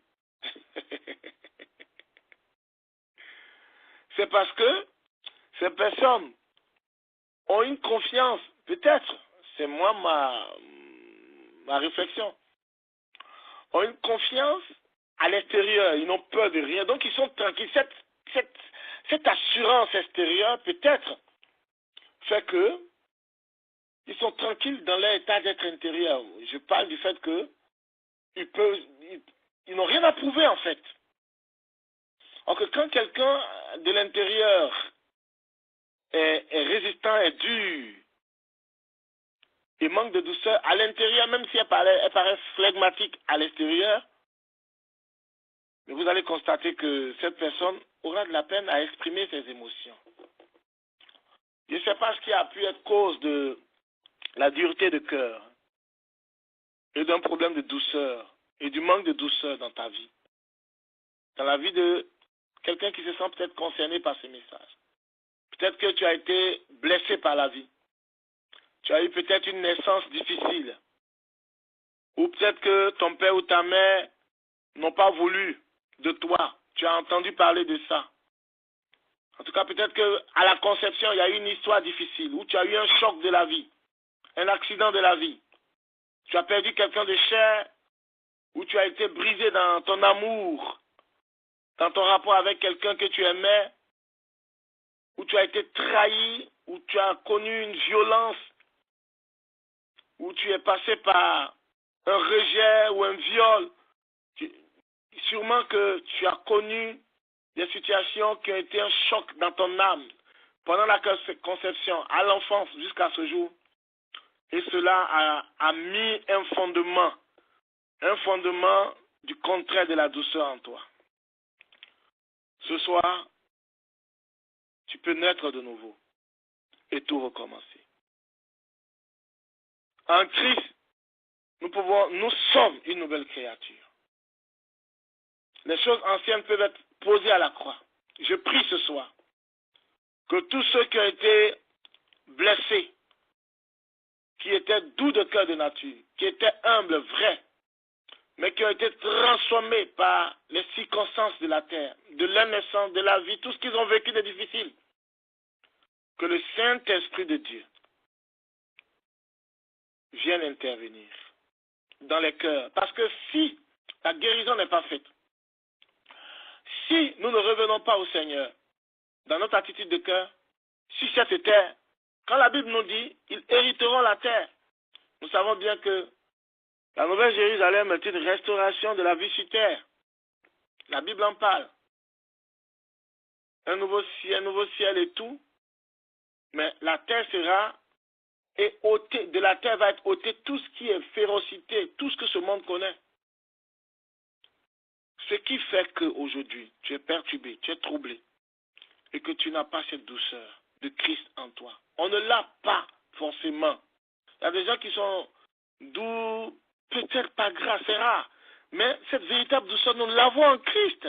C'est parce que ces personnes ont une confiance, peut-être, c'est moi ma réflexion, ont une confiance à l'extérieur, ils n'ont peur de rien, donc ils sont tranquilles. Cette assurance extérieure, peut-être, fait que ils sont tranquilles dans leur état d'être intérieur. Je parle du fait que ils n'ont rien à prouver en fait. Alors que quand quelqu'un de l'intérieur est résistant, est dur, et manque de douceur, à l'intérieur, même si elle paraît flegmatique à l'extérieur, mais vous allez constater que cette personne aura de la peine à exprimer ses émotions. Je ne sais pas ce qui a pu être cause de la dureté de cœur et d'un problème de douceur et du manque de douceur dans ta vie, dans la vie de quelqu'un qui se sent peut-être concerné par ces messages. Peut-être que tu as été blessé par la vie. Tu as eu peut-être une naissance difficile. Ou peut-être que ton père ou ta mère n'ont pas voulu de toi. Tu as entendu parler de ça. En tout cas, peut-être qu'à la conception, il y a eu une histoire difficile, où tu as eu un choc de la vie, un accident de la vie. Tu as perdu quelqu'un de cher, où tu as été brisé dans ton amour, dans ton rapport avec quelqu'un que tu aimais, où tu as été trahi, où tu as connu une violence, où tu es passé par un rejet ou un viol. Sûrement que tu as connu des situations qui ont été un choc dans ton âme pendant la conception, à l'enfance jusqu'à ce jour. Et cela a mis un fondement du contraire de la douceur en toi. Ce soir, tu peux naître de nouveau et tout recommencer. En Christ, nous sommes une nouvelle créature. Les choses anciennes peuvent être posées à la croix. Je prie ce soir que tous ceux qui ont été blessés, qui étaient doux de cœur de nature, qui étaient humbles, vrais, mais qui ont été transformés par les circonstances de la terre, de leur naissance, de la vie, tout ce qu'ils ont vécu de difficile, que le Saint-Esprit de Dieu vienne intervenir dans les cœurs. Parce que si la guérison n'est pas faite, si nous ne revenons pas au Seigneur dans notre attitude de cœur, si cette terre, quand la Bible nous dit, ils hériteront la terre, nous savons bien que la Nouvelle Jérusalem est une restauration de la vie sur terre. La Bible en parle. Un nouveau ciel et tout, mais la terre sera ôtée, de la terre va être ôté tout ce qui est férocité, tout ce que ce monde connaît. Ce qui fait qu'aujourd'hui, tu es perturbé, tu es troublé, et que tu n'as pas cette douceur. de Christ en toi. On ne l'a pas forcément. Il y a des gens qui sont doux, peut-être pas gras, c'est rare. Mais cette véritable douceur, nous l'avons en Christ.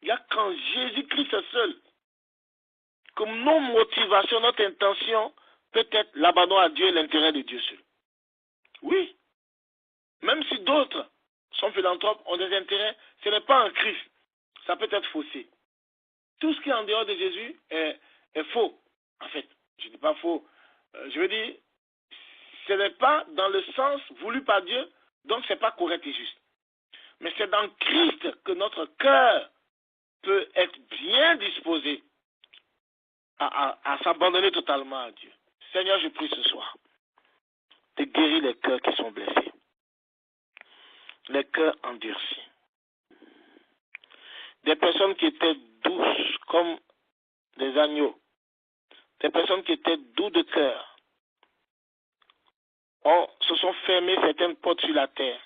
Il n'y a qu'en Jésus-Christ seul que nos motivations, notre intention, peut être l'abandon à Dieu et l'intérêt de Dieu seul. Oui. Même si d'autres sont philanthropes, ont des intérêts, ce n'est pas en Christ. Ça peut être faussé. Tout ce qui est en dehors de Jésus est faux. En fait, je ne dis pas faux. Je veux dire, ce n'est pas dans le sens voulu par Dieu, donc ce n'est pas correct et juste. Mais c'est dans Christ que notre cœur peut être bien disposé à s'abandonner totalement à Dieu. Seigneur, je prie ce soir de guérir les cœurs qui sont blessés, les cœurs endurcis, des personnes qui étaient douces comme des agneaux, des personnes qui étaient douces de cœur, se sont fermées certaines portes sur la terre,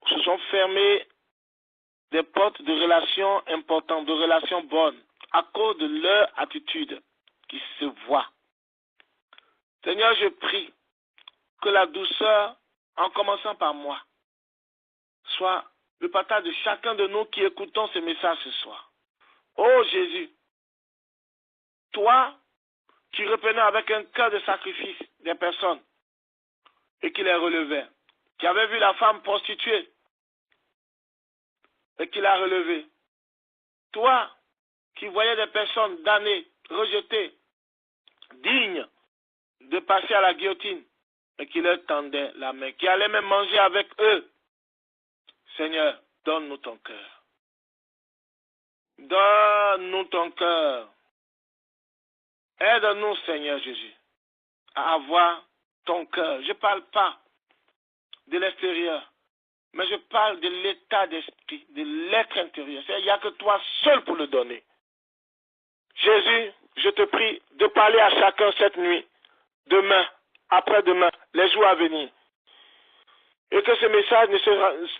se sont fermées des portes de relations importantes, de relations bonnes, à cause de leur attitude qui se voit. Seigneur, je prie que la douceur, en commençant par moi, soit le partage de chacun de nous qui écoutons ce message ce soir. Oh Jésus, toi qui reprenais avec un cœur de sacrifice des personnes et qui les relevait, qui avait vu la femme prostituée et qui l'a relevée. Toi qui voyais des personnes damnées, rejetées, dignes de passer à la guillotine et qui leur tendait la main, qui allait même manger avec eux. Seigneur, donne-nous ton cœur. Donne-nous ton cœur. Aide-nous, Seigneur Jésus, à avoir ton cœur. Je ne parle pas de l'extérieur, mais je parle de l'état d'esprit, de l'être intérieur. Il n'y a que toi seul pour le donner. Jésus, je te prie de parler à chacun cette nuit, demain, après-demain, les jours à venir. Et que ce message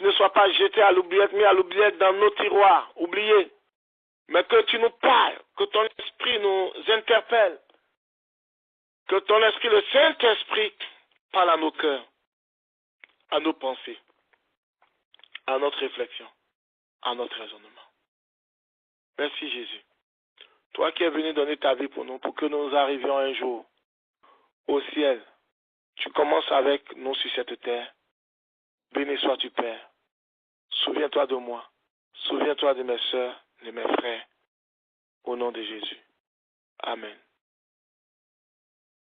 ne soit pas jeté à l'oubliette, mis à l'oubliette dans nos tiroirs, oublié. Mais que tu nous parles, que ton esprit nous interpelle, que ton esprit, le Saint-Esprit, parle à nos cœurs, à nos pensées, à notre réflexion, à notre raisonnement. Merci Jésus. Toi qui es venu donner ta vie pour nous, pour que nous arrivions un jour au ciel. Tu commences avec nous sur cette terre. Béni sois-tu, Père. Souviens-toi de moi. Souviens-toi de mes sœurs, de mes frères. Au nom de Jésus. Amen.